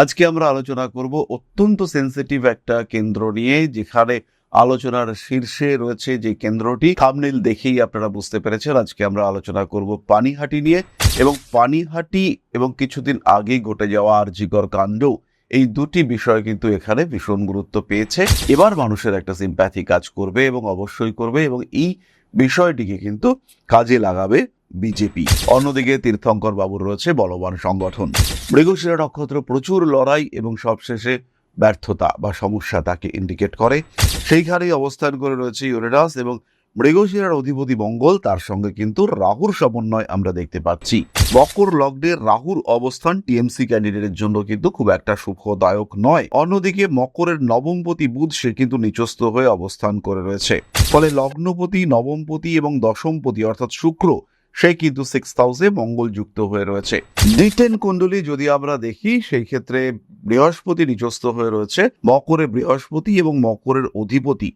আজকে আমরা আলোচনা করব অত্যন্ত সেন্সিটিভ একটা কেন্দ্র নিয়ে, যেখানে আলোচনার শীর্ষে রয়েছে যে কেন্দ্রটি। থাম্বনেইল দেখেই আপনারা বুঝতে পেরেছেন আজকে আমরা আলোচনা করব পানিহাটি নিয়ে। এবং পানিহাটি এবং কিছুদিন আগে ঘটে যাওয়া আরজিকর কাণ্ড, এই দুটি বিষয় কিন্তু এখানে ভীষণ গুরুত্ব পেয়েছে। এবার মানুষের একটা সিম্প্যাথি কাজ করবে এবং অবশ্যই করবে, এবং এই বিষয়টিকে কিন্তু কাজে লাগাবে বিজেপি। অন্যদিকে তীর্থঙ্কর বাবুর রয়েছে বলবান সংগঠন। মৃগশিরা নক্ষত্র প্রচুর লড়াই এবং সবশেষে ব্যর্থতা বা সমস্যা তাকে ইন্ডিকেট করে। সেইখানেই অবস্থান করে রয়েছে ইউরেনাস এবং মৃগশিরার অধিপতি মঙ্গল, তার সঙ্গে কিন্তু রাহুর সমন্বয় আমরা দেখতে পাচ্ছি। মকর লগ্নের রাহুর অবস্থান টিএমসি ক্যান্ডিডেটের জন্য কিন্তু খুব একটা সুখদায়ক নয়। অন্যদিকে মকরের নবমপতি বুধ, সে কিন্তু নিচস্থ হয়ে অবস্থান করে রয়েছে। ফলে লগ্নপতি, নবমপতি এবং দশমপতি অর্থাৎ শুক্র, সে কিন্তু 6th হাউসে মঙ্গল যুক্ত হয়ে রয়েছে। D10 কুণ্ডলী যদি আমরা দেখি, সেই ক্ষেত্রে বৃহস্পতি নিচস্থ হয়ে রয়েছে মকরে। বৃহস্পতি এবং মকরের অধিপতি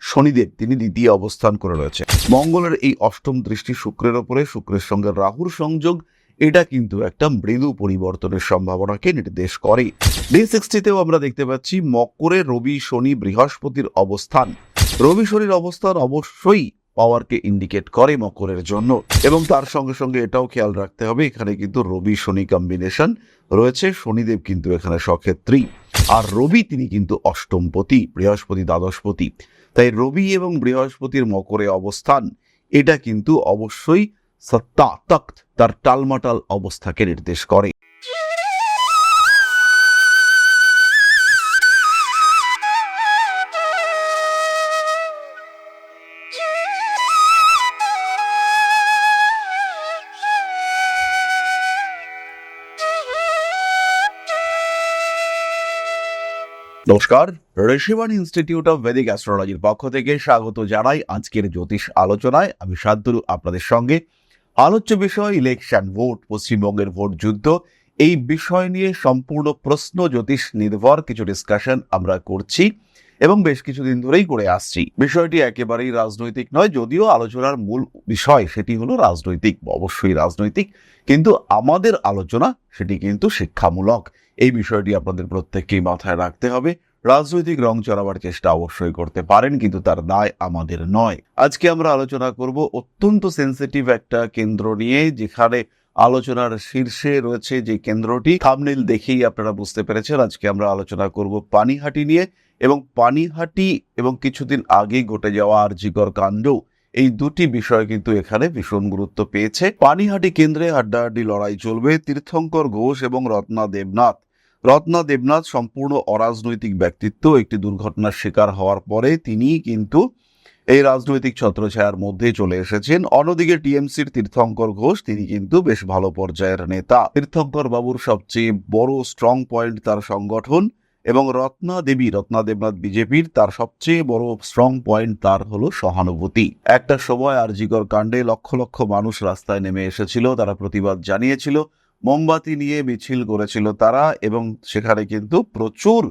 শনিদেব, তিনি দ্বিতীয় অবস্থান করে রয়েছে। মঙ্গলের এই অষ্টম দৃষ্টি শুক্রের ওপরে, শুক্রের সঙ্গে রাহুর সংযোগ, এটা কিন্তু একটা মৃদু পরিবর্তনের সম্ভাবনাকে নির্দেশ করে। D60তেও আমরা দেখতে পাচ্ছি মকরে রবি, শনি, বৃহস্পতির অবস্থান। রবি শনির অবস্থান অবশ্যই পাওয়ারকে ইন্ডিকেট করে মকরের জন্য, এবং তার সঙ্গে সঙ্গে এটাও খেয়াল রাখতে হবে এখানে কিন্তু রবি শনি কম্বিনেশন রয়েছে। শনিদেব কিন্তু এখানে সক্ষেত্রী, আর রবি তিনি কিন্তু অষ্টমপতি, বৃহস্পতি দ্বাদশপতি। তাই রবি এবং বৃহস্পতির মকরে অবস্থান, এটা কিন্তু অবশ্যই সত্তা তখ্ত, তার টালমাটাল অবস্থাকে নির্দেশ করে। নমস্কার, ঋষিবাণী ইনস্টিটিউট অফ ভেদিক অ্যাস্ট্রোলজির পক্ষ থেকে স্বাগত জানাই আজকের জ্যোতিষ আলোচনায়। আমি শান্তনু আপনাদের সঙ্গে। আলোচ্য বিষয় ইলেকশন, ভোট, পশ্চিমবঙ্গের ভোট যুদ্ধ। এই বিষয় নিয়ে সম্পূর্ণ প্রশ্ন জ্যোতিষ নির্ভর কিছু ডিসকাশন আমরা করছি এবং বেশ কিছুদিন ধরেই করে আসছি। বিষয়টি একেবারেই রাজনৈতিক নয়, যদিও আলোচনার মূল বিষয় সেটি হলো রাজনৈতিক, অবশ্যই রাজনৈতিক, কিন্তু আমাদের আলোচনা সেটি কিন্তু শিক্ষামূলক। এই বিষয়টি আপনাদের প্রত্যেককেই মাথায় রাখতে হবে। রাজনৈতিক রং চড়াবার চেষ্টা অবশ্যই করতে পারেন, কিন্তু তার দায় আমাদের নয়। আজকে আমরা আলোচনা করব অত্যন্ত সেন্সিটিভ একটা কেন্দ্র নিয়ে, যেখানে আলোচনার শীর্ষে রয়েছে যে কেন্দ্রটি। থাম্বনেইল দেখেই আপনারা বুঝতে পেরেছেন আজকে আমরা আলোচনা করব পানিহাটি নিয়ে। এবং পানিহাটি এবং কিছুদিন আগে ঘটে যাওয়া আরজিকর কাণ্ড, এই দুটি বিষয় কিন্তু এখানে ভীষণ গুরুত্ব পেয়েছে। পানিহাটি কেন্দ্রে হাড্ডাহাড্ডি লড়াই চলবে তীর্থঙ্কর ঘোষ এবং রত্না দেবনাথ। রত্না দেবনাথ সম্পূর্ণ অরাজনৈতিক ব্যক্তিত্ব। একটি দুর্ঘটনার শিকার হওয়ার পরে তিনি কিন্তু এই রাজনৈতিক ছত্রছায়ার মধ্যে চলে এসেছেন। অন্যদিকে টিএমসির তীর্থঙ্কর ঘোষ, তিনি কিন্তু বেশ ভালো পর্যায়ের নেতা। তীর্থঙ্কর বাবুর সবচেয়ে বড় স্ট্রং পয়েন্ট তার সংগঠন, এবং রত্না দেবনাথ বিজেপির, তার সবচেয়ে বড় স্ট্রং পয়েন্ট তার হলো সহানুভূতি। একটা সময় আরজিকর কাণ্ডে লক্ষ লক্ষ মানুষ রাস্তায় নেমে এসেছিল, তারা প্রতিবাদ জানিয়েছিল, মোমবাতি নিয়ে মিছিল করেছিল তারা, এবং সেখানে কিন্তু প্রচুর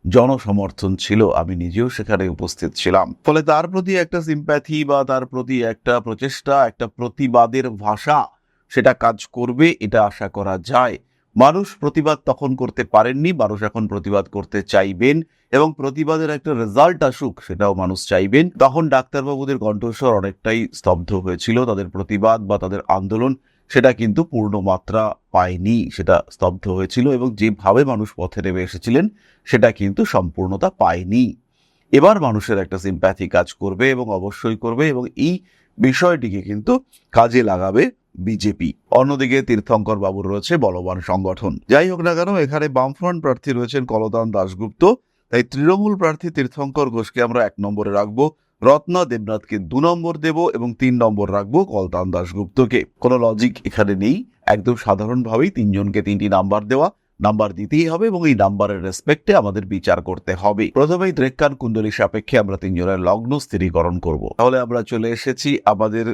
জনসমর্থন ছিল। আমি নিজেও সেখানে উপস্থিত ছিলাম। ফলে তার প্রতি একটা সিম্প্যাথি বা তার প্রতি একটা প্রচেষ্টা, একটা প্রতিবাদের ভাষা, সেটা কাজ করবে, এটা আশা করা যায়। মানুষ প্রতিবাদ তখন করতে পারেননি, মানুষ এখন প্রতিবাদ করতে চাইবেন, এবং প্রতিবাদের একটা রেজাল্ট আসুক সেটাও মানুষ চাইবেন। তখন ডাক্তারবাবুদের কণ্ঠস্বর অনেকটাই স্তব্ধ হয়েছিল, তাদের প্রতিবাদ বা তাদের আন্দোলন সেটা কিন্তু পূর্ণ মাত্রা পায়নি, সেটা স্তব্ধ হয়েছিল, এবং যেভাবে মানুষ পথে নেমে এসেছিলেন সেটা কিন্তু সম্পূর্ণতা পায়নি। এবার মানুষের একটা সিম্প্যাথি কাজ করবে এবং অবশ্যই করবে, এবং এই বিষয়টিকে কিন্তু কাজে লাগাবে বিজেপি। অন্যদিকে তীর্থঙ্কর বাবুর রয়েছে বলবান সংগঠন। যাই হোক না কেন, এখানে বামফ্রন্ট প্রার্থী রয়েছেন কলতান দাশগুপ্ত, তাই তৃণমূল প্রার্থী তীর্থঙ্কর ঘোষকে আমরা 1 নম্বরে রাখবো, রত্না দেবনাথকে 2 নম্বর দেব, এবং 3 নম্বর রাখবো কলতান দাশগুপ্তকে। কোনো লজিক এখানে নেই, একদম সাধারণভাবেই 3 জনকে 3টি নাম্বার দেওয়া, নাম্বার দিতেই হবে, এবং এই নাম্বারের রেসপেক্টে আমাদের বিচার করতে হবে। প্রথমেই দ্রেক্কান কুণ্ডলী সাপেক্ষে আমরা 3 জনের লগ্ন স্থিরীকরণ করব। তাহলে আমরা চলে এসেছি আমাদের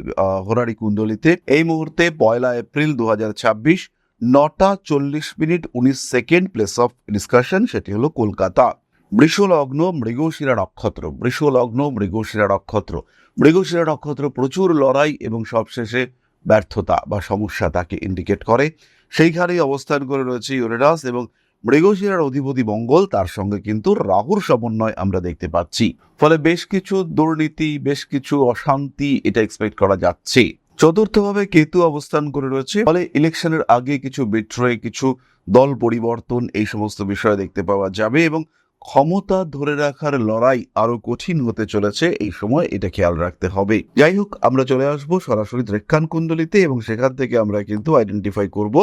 হোরারি কুণ্ডলীতে। এই মুহূর্তে 1 April 2026, 9টা 40 minute 19 second, place of discussion সেটি হলো কলকাতা। বৃষলগ্ন, মৃগশিরা নক্ষত্র। মৃগশিরা নক্ষত্র প্রচুর লড়াই এবং সবশেষে ব্যর্থতা বা সমস্যা তাকে ইন্ডিকেট করে। সেইখানেই অবস্থান করে রয়েছে ইউরেনাস এবং মৃগশিরার অধিপতি মঙ্গল, তার সঙ্গে কিন্তু রাহুর সমন্বয় আমরা দেখতে পাচ্ছি। ফলে বেশ কিছু দুর্নীতি, বেশ কিছু অশান্তি এটা এক্সপেক্ট করা যাচ্ছে। চতুর্থভাবে কেতু অবস্থান করে রয়েছে, ফলে ইলেকশনের আগে কিছু বিট্রয়, কিছু দল পরিবর্তন, এই সমস্ত বিষয় দেখতে পাওয়া যাবে এবং ক্ষমতা ধরে রাখার লড়াই আরো কঠিন হতে চলেছে এই সময়, এটা খেয়াল রাখতে হবে। যাই হোক, আমরা চলে আসবো সরাসরি রেখান কুণ্ডলিতে এবং সেখান থেকে আমরা কিন্তু আইডেন্টিফাই করব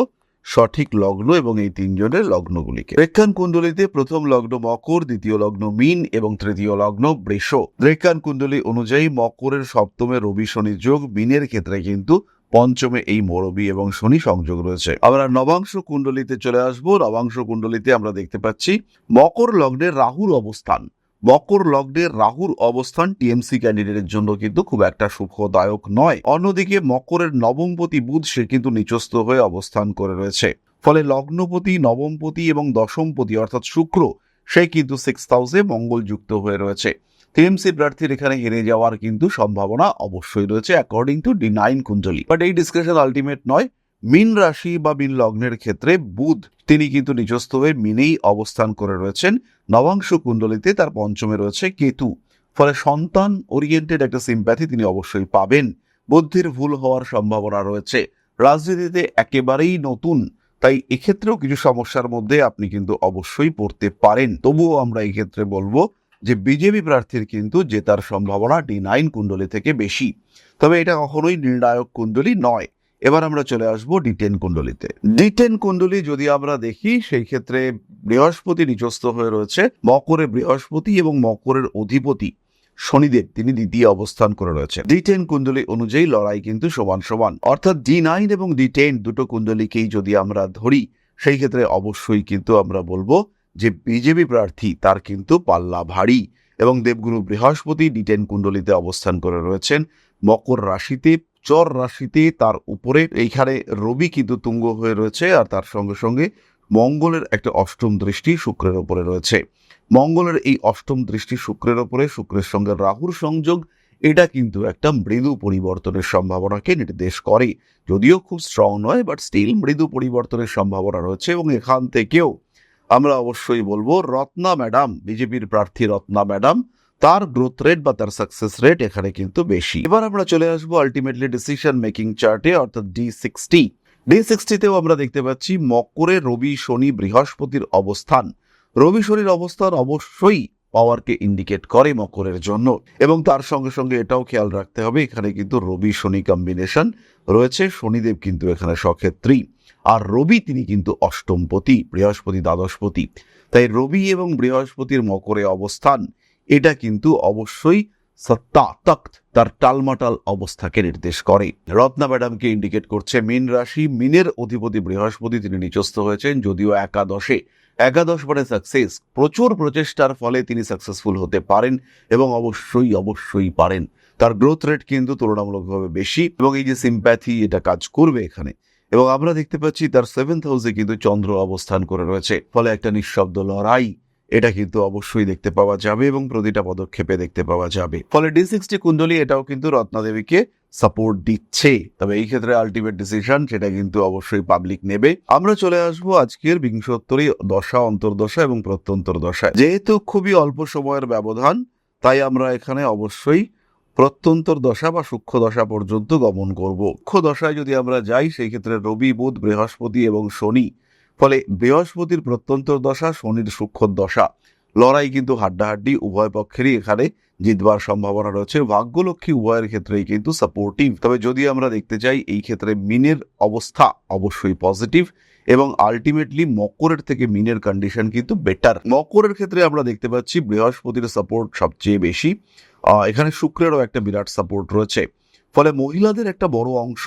সঠিক লগ্ন এবং এই তিনজনের লগ্নগুলিকে। রেখান কুণ্ডলিতে প্রথম লগ্ন মকর, দ্বিতীয় লগ্ন মীন এবং তৃতীয় লগ্ন বৃষ। রেখান কুণ্ডলী অনুযায়ী মকরের সপ্তমে রবি শনি যোগ, মীনের ক্ষেত্রে কিন্তু পঞ্চমে এই রবি এবং শনি সংযোগ রয়েছে। আমরা নবাংশ কুণ্ডলিতে চলে আসবো। নবাংশ কুণ্ডলিতে আমরা দেখতে পাচ্ছি মকর লগ্নের রাহুর অবস্থান। মকর লগ্নের রাহুর অবস্থান টিএমসি ক্যান্ডিডেটের জন্য কিন্তু খুব একটা সুখদায়ক নয়। অন্যদিকে মকরের নবমপতি বুধ, সে কিন্তু নিচস্থ হয়ে অবস্থান করে রয়েছে। ফলে লগ্নপতি, নবমপতি এবং দশমপতি অর্থাৎ শুক্র, সে কিন্তু 6th হাউসে মঙ্গল যুক্ত হয়ে রয়েছে। টিএমসি প্রার্থীর এখানে হেরে যাওয়ার কিন্তু সম্ভাবনা অবশ্যই রয়েছে অ্যাকর্ডিং টু D9 কুণ্ডলী। বাট এই ডিসকাশন আলটিমেট নয়। মীন রাশি বা মীন লগ্নের ক্ষেত্রে বুধ, তিনি কিন্তু নিচস্থ হয়ে মীনেই অবস্থান করে রয়েছেন। নবাংশ কুণ্ডলিতে তার পঞ্চমে রয়েছে কেতু। ফলে সন্তান ওরিয়েন্টেড একটা সিম্প্যাথি তিনি অবশ্যই পাবেন। বুদ্ধির ভুল হওয়ার সম্ভাবনা রয়েছে। রাজনীতিতে একেবারেই নতুন, তাই এক্ষেত্রেও কিছু সমস্যার মধ্যে আপনি কিন্তু অবশ্যই পড়তে পারেন। তবুও আমরা এই ক্ষেত্রে বলবো যে বিজেপি প্রার্থীর কিন্তু জেতার সম্ভাবনা D9 কুণ্ডলী থেকে বেশি, তবে এটা কখনোই নির্ণায়ক কুণ্ডলী নয়। এবার আমরা চলে আসবো D10 কুণ্ডলীতে। D10 কুণ্ডলী যদি আমরা দেখি, সেই ক্ষেত্রে বৃহস্পতি নিচস্থ হয়ে রয়েছে। মকরে বৃহস্পতি এবং মকরের অধিপতি শনিদেব, তিনি দ্বিতীয় অবস্থান করে রয়েছে। D10 কুণ্ডলী অনুযায়ী লড়াই কিন্তু সমান সমান, অর্থাৎ D9 এবং D10 দুটো কুণ্ডলীকেই যদি আমরা ধরি, সেই ক্ষেত্রে অবশ্যই কিন্তু আমরা বলবো যে বিজেপি প্রার্থী তার কিন্তু পাল্লা ভারী। এবং দেবগুরু বৃহস্পতি D10 কুণ্ডলীতে অবস্থান করে রয়েছেন মকর রাশিতে, চর রাশিতে। তার উপরে এইখানে রবি কিন্তু তুঙ্গ হয়ে রয়েছে, আর তার সঙ্গে সঙ্গে মঙ্গলের একটা অষ্টম দৃষ্টি শুক্রের ওপরে রয়েছে। মঙ্গলের এই অষ্টম দৃষ্টি শুক্রের ওপরে, শুক্রের সঙ্গে রাহুর সংযোগ, এটা কিন্তু একটা মৃদু পরিবর্তনের সম্ভাবনাকে নির্দেশ করে। যদিও খুব স্ট্রং নয়, বাট স্টিল মৃদু পরিবর্তনের সম্ভাবনা রয়েছে। এবং এখান থেকেও আমরা অবশ্যই বলবো রত্না ম্যাডাম, বিজেপির প্রার্থী রত্না ম্যাডাম, তার গ্রোথ রেট বা তার সাকসেস রেট এখানে কিন্তু বেশি। এবার আমরা চলে আসবো আলটিমেটলি ডিসিশন মেকিং চার্টে, অর্থাৎ D60। D60তেও আমরা দেখতে পাচ্ছি মকরে রবি শনি বৃহস্পতির অবস্থান। রবি শনির অবস্থান অবশ্যই পাওয়ারকে ইন্ডিকেট করে মকরের জন্য, এবং তার সঙ্গে সঙ্গে এটাও খেয়াল রাখতে হবে এখানে কিন্তু রবি শনি কম্বিনেশন রয়েছে। শনিদেব কিন্তু এখানে সক্ষেত্রী, আর রবি তিনি কিন্তু অষ্টমপতি, বৃহস্পতি দ্বাদশপতি। তাই রবি এবং বৃহস্পতির মকরে অবস্থান, এটা কিন্তু অবশ্যই সত্তা তখ্ত, তার টালমাটাল অবস্থাকে নির্দেশ করে। রত্না ম্যাডামকে ইন্ডিকেট করছে মীন রাশি। মীনের অধিপতি বৃহস্পতি, তিনি নিচস্থ হয়েছেন, যদিও একাদশে। একাদশ মানে সাকসেস। প্রচুর প্রচেষ্টার ফলে তিনি সাকসেসফুল হতে পারেন এবং অবশ্যই পারেন। তার গ্রোথ রেট কিন্তু তুলনামূলকভাবে বেশি, এবং এই যে সিম্প্যাথি, এটা কাজ করবে এখানে। এবং আমরা দেখতে পাচ্ছি তার 7th হাউসে কিন্তু চন্দ্র অবস্থান করে রয়েছে। ফলে একটা নিঃশব্দ লড়াই, এটা কিন্তু অবশ্যই দেখতে পাওয়া যাবে এবং প্রতিটা পদক্ষেপে দেখতে পাওয়া যাবে। ফলে D60 কুণ্ডলী এটাও কিন্তু রত্নাদেবীকে সাপোর্ট দিচ্ছে। তবে এই ক্ষেত্রে আলটিমেট ডিসিশন সেটা কিন্তু অবশ্যই পাবলিক নেবে। আমরা চলে আসবো আজকের বিংশোত্তরী দশা, অন্তর্দশা এবং প্রত্যন্তর দশায়। যেহেতু খুবই অল্প সময়ের ব্যবধান, তাই আমরা এখানে অবশ্যই প্রত্যন্তর দশা বা সূক্ষ্ম দশা পর্যন্ত গমন করব। সূক্ষ্ম দশায় যদি আমরা যাই, সেই ক্ষেত্রে রবি, বুধ, বৃহস্পতি এবং শনি। ফলে বৃহস্পতির প্রত্যন্তর দশা, শনির সূক্ষ্ম দশা, লড়াই কিন্তু হাড্ডাহাড্ডি, উভয় পক্ষেরই এখানে জিতবার সম্ভাবনা রয়েছে। ভাগ্যলক্ষ্মী উভয়ের ক্ষেত্রেই কিন্তু সাপোর্টিভ। তবে যদি আমরা দেখতে চাই, এই ক্ষেত্রে মীনের অবস্থা অবশ্যই পজিটিভ, এবং আলটিমেটলি মকরের থেকে মীনের কন্ডিশন কিন্তু বেটার। মকরের ক্ষেত্রে আমরা দেখতে পাচ্ছি বৃহস্পতির সাপোর্ট সবচেয়ে বেশি, এখানে শুক্রেরও একটা বিরাট সাপোর্ট রয়েছে। ফলে মহিলাদের একটা বড় অংশ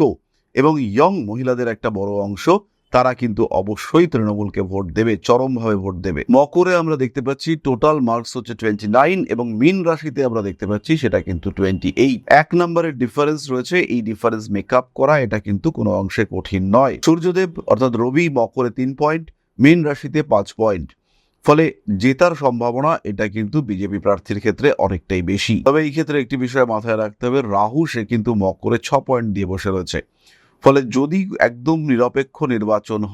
এবং ইয়ং মহিলাদের একটা বড় অংশ, তারা কিন্তু অবশ্যই তৃণমূলকে ভোট দেবে, চরমভাবে ভোট দেবে। মকরে আমরা দেখতে পাচ্ছি টোটাল মার্কস হচ্ছে 29, এবং মীন রাশিতে আমরা দেখতে পাচ্ছি সেটা কিন্তু 28। 1 নম্বরের ডিফারেন্স রয়েছে। এই ডিফারেন্স মেকআপ করা এটা কিন্তু কোনো অংশে কঠিন নয়। সূর্যদেব অর্থাৎ রবি মকরে 3 পয়েন্ট, মীন রাশিতে 5 পয়েন্ট। ফলে জেতার সম্ভাবনা এটা কিন্তু বিজেপি প্রার্থীর ক্ষেত্রে অনেকটাই বেশি। তবে এই ক্ষেত্রে একটি বিষয় মাথায় রাখতে হবে, রাহু সে কিন্তু মকরে 6 পয়েন্ট দিয়ে বসে রয়েছে। ফলে যদি একদম নিরপেক্ষ নির্বাচন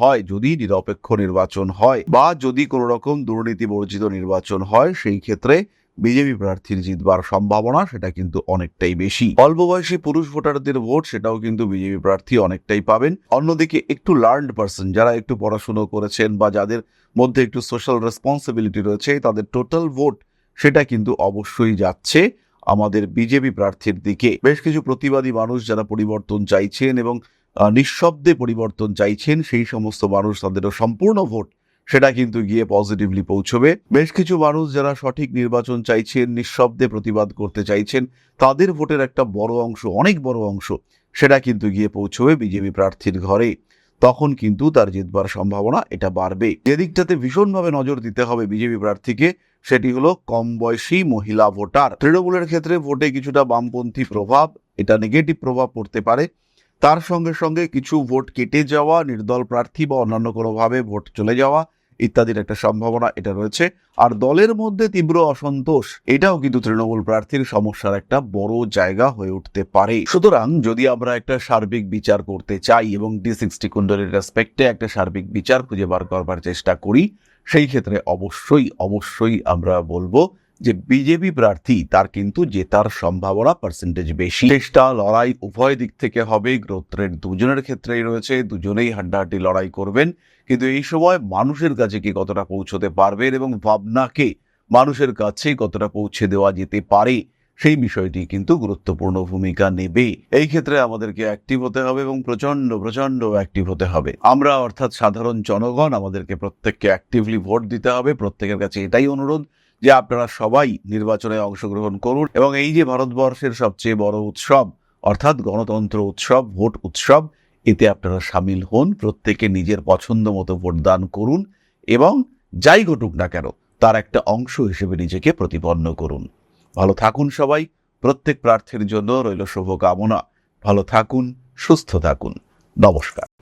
হয় বা যদি কোনো রকম দুর্নীতি বর্জিত নির্বাচন হয়, সেই ক্ষেত্রে বিজেপি প্রার্থীর জিতবার সম্ভাবনা সেটা কিন্তু অনেকটাই বেশি। অল্প বয়সী পুরুষ ভোটারদের ভোট সেটাও কিন্তু বিজেপি প্রার্থী অনেকটাই পাবেন। অন্যদিকে একটু লার্নড পার্সন, যারা একটু পড়াশুনো করেছেন বা যাদের মধ্যে একটু সোশ্যাল রেসপন্সিবিলিটি রয়েছে, তাদের টোটাল ভোট সেটা কিন্তু অবশ্যই যাচ্ছে আমাদের বিজেপি প্রার্থীর দিকে। বেশ কিছু প্রতিবাদী মানুষ যারা পরিবর্তন চাইছেন এবং নিঃশব্দে পরিবর্তন চাইছেন, সেই সমস্ত মানুষ তাদেরও সম্পূর্ণ ভোট সেটা কিন্তু গিয়ে পজিটিভলি পৌঁছবে। বেশ কিছু মানুষ যারা সঠিক নির্বাচন চাইছেন, নিঃশব্দে প্রতিবাদ করতে চাইছেন, তাদের ভোটের একটা বড় অংশ, অনেক বড় অংশ সেটা কিন্তু গিয়ে পৌঁছবে বিজেপি প্রার্থীর ঘরে। তখন কিন্তু তার জিতবার সম্ভাবনা এটা বাড়বে। যে দিকটাতে ভীষণভাবে নজর দিতে হবে বিজেপি প্রার্থীকে, সেটি হলো কম বয়সী মহিলা ভোটার। তৃণমূলের ক্ষেত্রে ভোটে কিছুটা বামপন্থী প্রভাব, এটা নেগেটিভ প্রভাব পড়তে পারে। তার সঙ্গে সঙ্গে কিছু ভোট কেটে যাওয়া, নির্দল প্রার্থী বা অন্যান্য কোনোভাবে ভোট চলে যাওয়া ইত্যাদির একটা সম্ভাবনা এটা রয়েছে। আর দলের মধ্যে তীব্র অসন্তোষ, এটাও কিন্তু তৃণমূল প্রার্থীর সমস্যার একটা বড় জায়গা হয়ে উঠতে পারে। সুতরাং যদি আমরা একটা সার্বিক বিচার করতে চাই এবং D60 কুণ্ডলীর রেসপেক্টে একটা সার্বিক বিচার খুঁজে বার করবার চেষ্টা করি, সেই ক্ষেত্রে অবশ্যই আমরা বলবো যে বিজেপি প্রার্থী তার কিন্তু জেতার সম্ভাবনা পার্সেন্টেজ বেশি। চেষ্টা লড়াই উভয় দিক থেকে হবে, গ্রোথ রেট দুজনের ক্ষেত্রেই রয়েছে, দুজনেই হাড্ডাহাড্ডি লড়াই করবেন। কিন্তু এই সময় মানুষের কাছে কি কতটা পৌঁছতে পারবেন এবং ভাবনাকে মানুষের কাছে কতটা পৌঁছে দেওয়া যেতে পারে, সেই বিষয়টি কিন্তু গুরুত্বপূর্ণ ভূমিকা নেবে। এই ক্ষেত্রে আমাদেরকে অ্যাক্টিভ হতে হবে এবং প্রচন্ড অ্যাক্টিভ হতে হবে। আমরা অর্থাৎ সাধারণ জনগণ আমাদেরকে প্রত্যেককে অ্যাক্টিভলি ভোট দিতে হবে। প্রত্যেকের কাছে এটাই অনুরোধ যে আপনারা সবাই নির্বাচনে অংশগ্রহণ করুন এবং এই যে ভারতবর্ষের সবচেয়ে বড় উৎসব অর্থাৎ গণতন্ত্র উৎসব, ভোট উৎসব, এতে আপনারা সামিল হন। প্রত্যেকে নিজের পছন্দ মতো ভোটদান করুন এবং যাই ঘটুক না কেন তার একটা অংশ হিসেবে নিজেকে প্রতিপন্ন করুন। ভালো থাকুন সবাই। প্রত্যেক প্রার্থীর জন্য রইল শুভকামনা। ভালো থাকুন, সুস্থ থাকুন। নমস্কার।